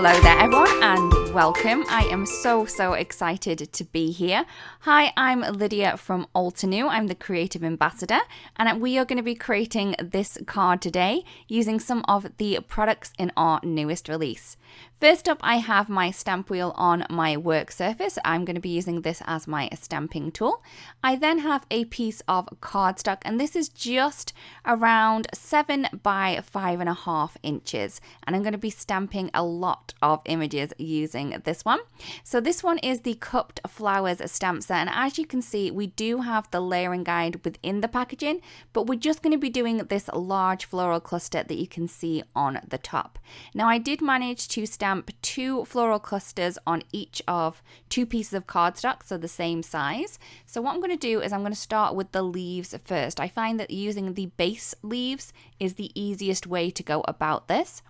Hello there everyone and welcome. I am so excited to be here. Hi, I'm Lydia from Altenew. I'm the creative ambassador and we are going to be creating this card today using some of the products in our newest release. First up, I have my stamp wheel on my work surface. I'm going to be using this as my stamping tool. I then have a piece of cardstock and this is just around 7 by 5.5 inches. And I'm going to be stamping a lot of images using this one. So this one is the Cupped Flowers stamp set. And as you can see, we do have the layering guide within the packaging, but we're just going to be doing this large floral cluster that you can see on the top. Now I did manage to stamp 2 floral clusters on each of 2 pieces of cardstock, so the same size. So what I'm going to do is I'm going to start with the leaves first. I find that using the base leaves is the easiest way to go about this.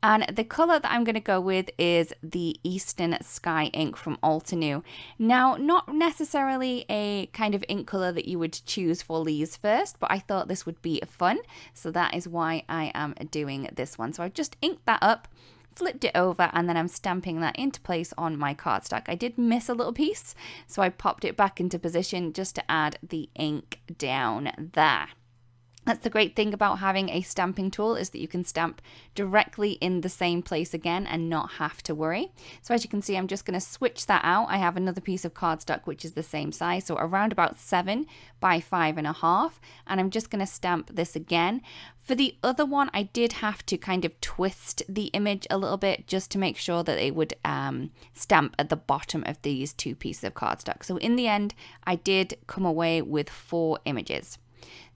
And the colour that I'm going to go with is the Eastern Sky ink from Altenew. Now, not necessarily a kind of ink colour that you would choose for leaves first, but I thought this would be fun. So that is why I am doing this one. So I've just inked that up, flipped it over, and then I'm stamping that into place on my cardstock. I did miss a little piece, so I popped it back into position just to add the ink down there. That's the great thing about having a stamping tool, is that you can stamp directly in the same place again and not have to worry. So as you can see, I'm just going to switch that out. I have another piece of cardstock which is the same size, so around about 7 by 5.5, and I'm just going to stamp this again. For the other one, I did have to kind of twist the image a little bit just to make sure that it would stamp at the bottom of these 2 pieces of cardstock. So in the end, I did come away with 4 images.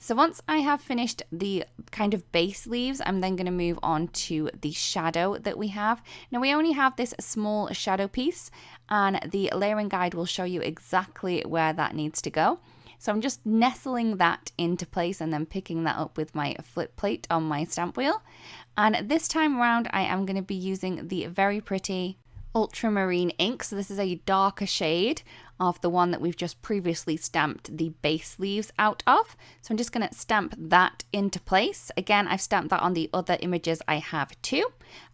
So once I have finished the kind of base leaves, I'm then going to move on to the shadow that we have. Now we only have this small shadow piece, and the layering guide will show you exactly where that needs to go. So I'm just nestling that into place and then picking that up with my flip plate on my stamp wheel. And this time around, I am going to be using the very pretty ultramarine ink. So this is a darker shade of the one that we've just previously stamped the base leaves out of. So I'm just going to stamp that into place. Again, I've stamped that on the other images I have too.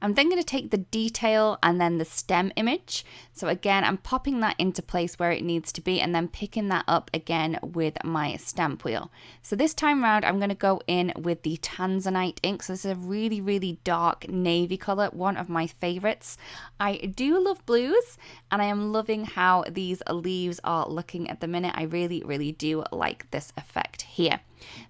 I'm then going to take the detail and then the stem image. So again, I'm popping that into place where it needs to be and then picking that up again with my stamp wheel. So this time around, I'm going to go in with the Tanzanite ink. So this is a really dark navy color, one of my favorites. I do love blues, and I am loving how these leaves are looking at the minute. I really do like this effect here.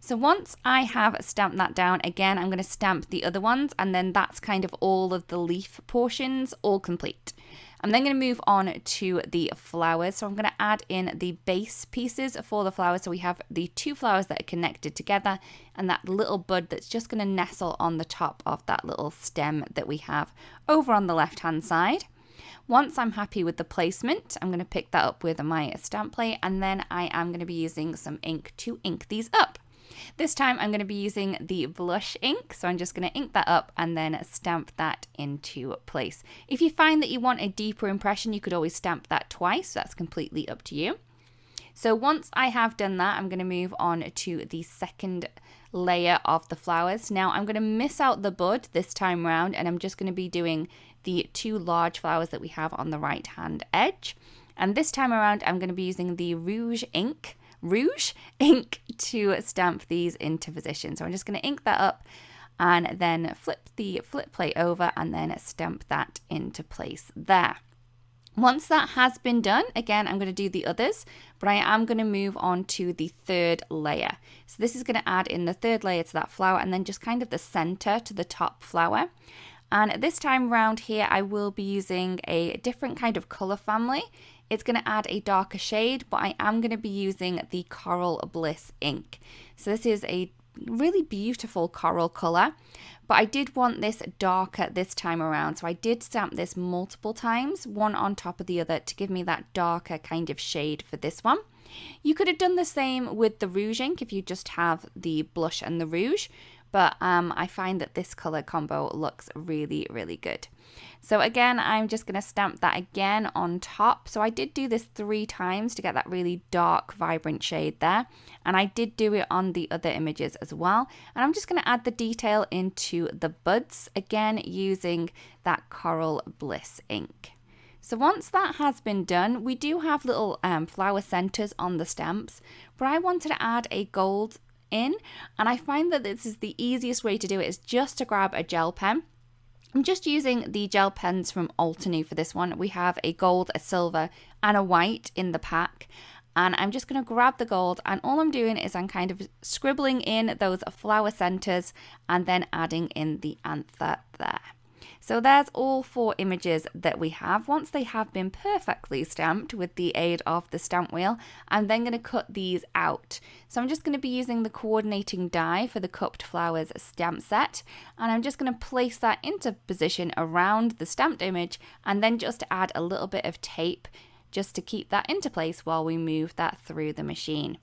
So once I have stamped that down, again, I'm going to stamp the other ones, and then that's kind of all of the leaf portions all complete. I'm then going to move on to the flowers. So I'm going to add in the base pieces for the flowers. So we have the 2 flowers that are connected together and that little bud that's just going to nestle on the top of that little stem that we have over on the left hand side. Once I'm happy with the placement, I'm going to pick that up with my stamp plate, and then I am going to be using some ink to ink these up. This time I'm going to be using the blush ink, so I'm just going to ink that up and then stamp that into place. If you find that you want a deeper impression, you could always stamp that twice. That's completely up to you. So once I have done that, I'm going to move on to the second layer of the flowers. Now I'm going to miss out the bud this time around, and I'm just going to be doing the 2 large flowers that we have on the right hand edge. And this time around, I'm going to be using the rouge ink to stamp these into position. So I'm just going to ink that up and then flip the flip plate over and then stamp that into place there. Once that has been done, again, I'm going to do the others, but I am going to move on to the 3rd layer. So this is going to add in the 3rd layer to that flower and then just kind of the center to the top flower. And this time around here, I will be using a different kind of color family. It's going to add a darker shade, but I am going to be using the Coral Bliss ink. So this is a really beautiful coral color, but I did want this darker this time around. So I did stamp this multiple times, one on top of the other, to give me that darker kind of shade for this one. You could have done the same with the rouge ink if you just have the blush and the rouge, but I find that this color combo looks really, really good. So again, I'm just going to stamp that again on top. So I did do this 3 times to get that really dark, vibrant shade there. And I did do it on the other images as well. And I'm just going to add the detail into the buds, again, using that Coral Bliss ink. So once that has been done, we do have little flower centers on the stamps, but I wanted to add a gold in, and I find that this is the easiest way to do it is just to grab a gel pen. I'm just using the gel pens from Altenew for this one. We have a gold, a silver, and a white in the pack. And I'm just going to grab the gold, and all I'm doing is I'm kind of scribbling in those flower centers and then adding in the anther there. So there's all 4 images that we have. Once they have been perfectly stamped with the aid of the stamp wheel, I'm then going to cut these out. So I'm just going to be using the coordinating die for the Cupped Flowers stamp set, and I'm just going to place that into position around the stamped image and then just add a little bit of tape just to keep that into place while we move that through the machine.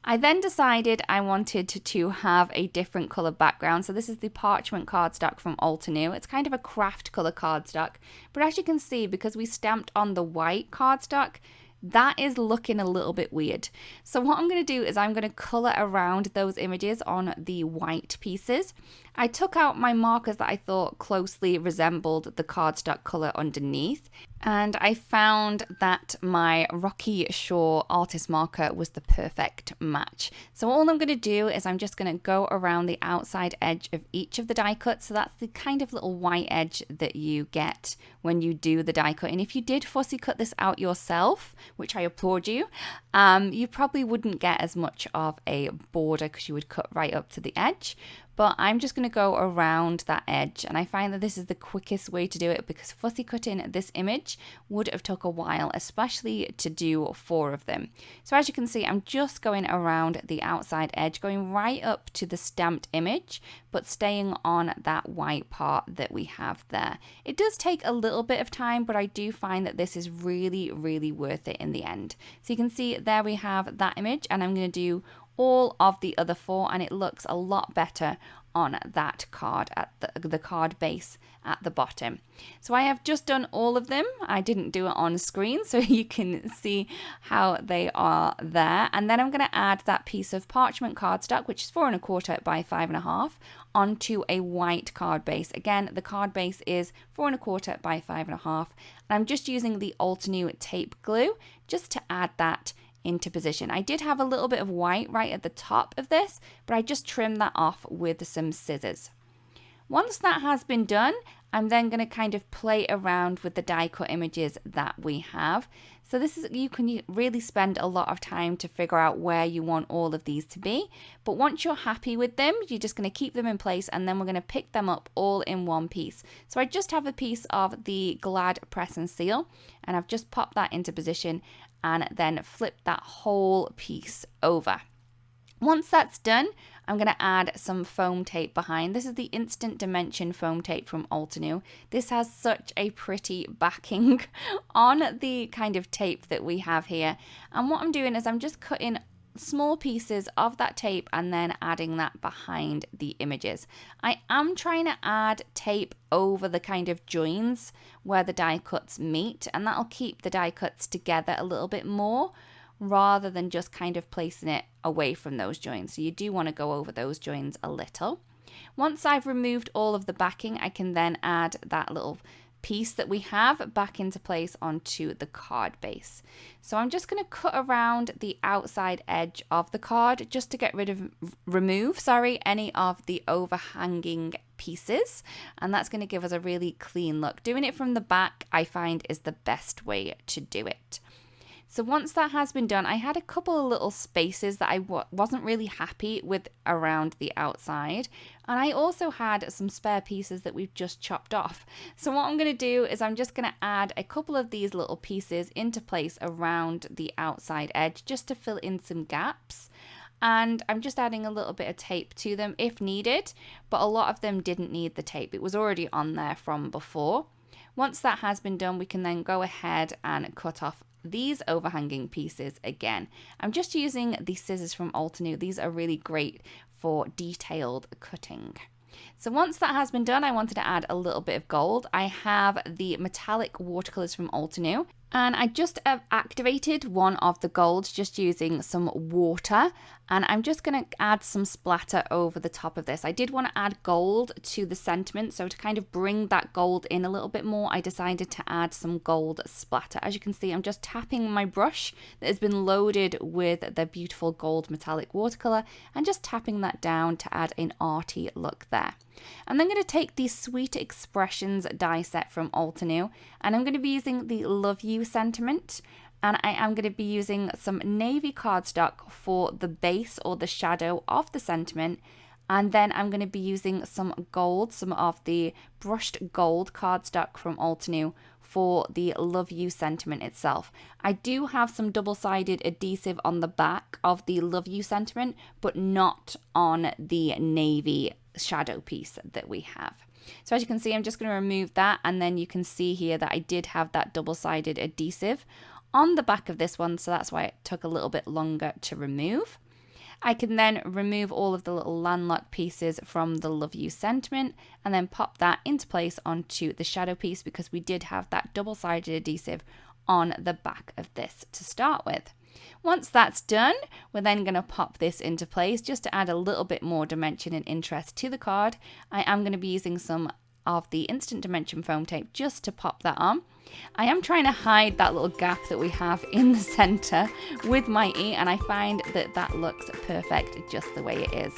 I then decided I wanted to have a different colour background. So this is the parchment cardstock from Altenew. It's kind of a craft colour cardstock. But as you can see, because we stamped on the white cardstock, that is looking a little bit weird. So what I'm going to do is I'm going to colour around those images on the white pieces. I took out my markers that I thought closely resembled the cardstock colour underneath, and I found that my Rocky Shore artist marker was the perfect match. So all I'm going to do is I'm just going to go around the outside edge of each of the die cuts. So that's the kind of little white edge that you get when you do the die cut. And if you did fussy cut this out yourself, which I applaud you, you probably wouldn't get as much of a border because you would cut right up to the edge. But I'm just going to go around that edge, and I find that this is the quickest way to do it because fussy cutting this image would have took a while, especially to do 4 of them. So as you can see, I'm just going around the outside edge, going right up to the stamped image, but staying on that white part that we have there. It does take a little bit of time, but I do find that this is really, really worth it in the end. So you can see there we have that image, and I'm going to do all of the other 4, and it looks a lot better on that card at the card base at the bottom. So I have just done all of them. I didn't do it on screen so you can see how they are there, and then I'm going to add that piece of parchment cardstock, which is 4 1/4 by 5 1/2, onto a white card base. Again, the card base is 4 1/4 by 5 1/2, and I'm just using the Altenew tape glue just to add that into position. I did have a little bit of white right at the top of this, but I just trimmed that off with some scissors. Once that has been done, I'm then going to kind of play around with the die cut images that we have. So this is, you can really spend a lot of time to figure out where you want all of these to be. But once you're happy with them, you're just going to keep them in place, and then we're going to pick them up all in one piece. So I just have a piece of the Glad Press and Seal, and I've just popped that into position and then flip that whole piece over. Once that's done, I'm going to add some foam tape behind. This is the Instant Dimension foam tape from Altenew. This has such a pretty backing on the kind of tape that we have here. And what I'm doing is I'm just cutting small pieces of that tape and then adding that behind the images. I am trying to add tape over the kind of joins where the die cuts meet, and that'll keep the die cuts together a little bit more rather than just kind of placing it away from those joins. So you do want to go over those joins a little. Once I've removed all of the backing, I can then add that little piece that we have back into place onto the card base. So I'm just going to cut around the outside edge of the card just to get rid of, remove any of the overhanging pieces, and that's going to give us a really clean look. Doing it from the back, I find, is the best way to do it. So once that has been done, I had a couple of little spaces that I wasn't really happy with around the outside. And I also had some spare pieces that we've just chopped off. So what I'm going to do is I'm just going to add a couple of these little pieces into place around the outside edge just to fill in some gaps. And I'm just adding a little bit of tape to them if needed, but a lot of them didn't need the tape. It was already on there from before. Once that has been done, we can then go ahead and cut off these overhanging pieces again. I'm just using the scissors from Altenew. These are really great for detailed cutting. So once that has been done, I wanted to add a little bit of gold. I have the metallic watercolors from Altenew, and I just activated one of the golds just using some water, and I'm just going to add some splatter over the top of this. I did want to add gold to the sentiment, so to kind of bring that gold in a little bit more, I decided to add some gold splatter. As you can see, I'm just tapping my brush that has been loaded with the beautiful gold metallic watercolor and just tapping that down to add an arty look there. I'm then going to take the Sweet Expressions die set from Altenew, and I'm going to be using the Love You sentiment, and I am going to be using some navy cardstock for the base or the shadow of the sentiment, and then I'm going to be using some gold, some of the brushed gold cardstock from Altenew for the Love You sentiment itself. I do have some double-sided adhesive on the back of the Love You sentiment, but not on the navy shadow piece that we have. So as you can see, I'm just going to remove that, and then you can see here that I did have that double-sided adhesive on the back of this one, so that's why it took a little bit longer to remove. I can then remove all of the little landlocked pieces from the Love You sentiment and then pop that into place onto the shadow piece, because we did have that double-sided adhesive on the back of this to start with. Once that's done, we're then going to pop this into place just to add a little bit more dimension and interest to the card. I am going to be using some of the Instant Dimension foam tape just to pop that on. I am trying to hide that little gap that we have in the center with my E, and I find that that looks perfect just the way it is.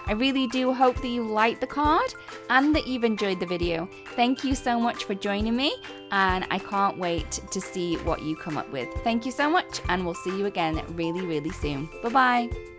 I really do hope that you liked the card and that you've enjoyed the video. Thank you so much for joining me, and I can't wait to see what you come up with. Thank you so much, and we'll see you again really, really soon. Bye-bye.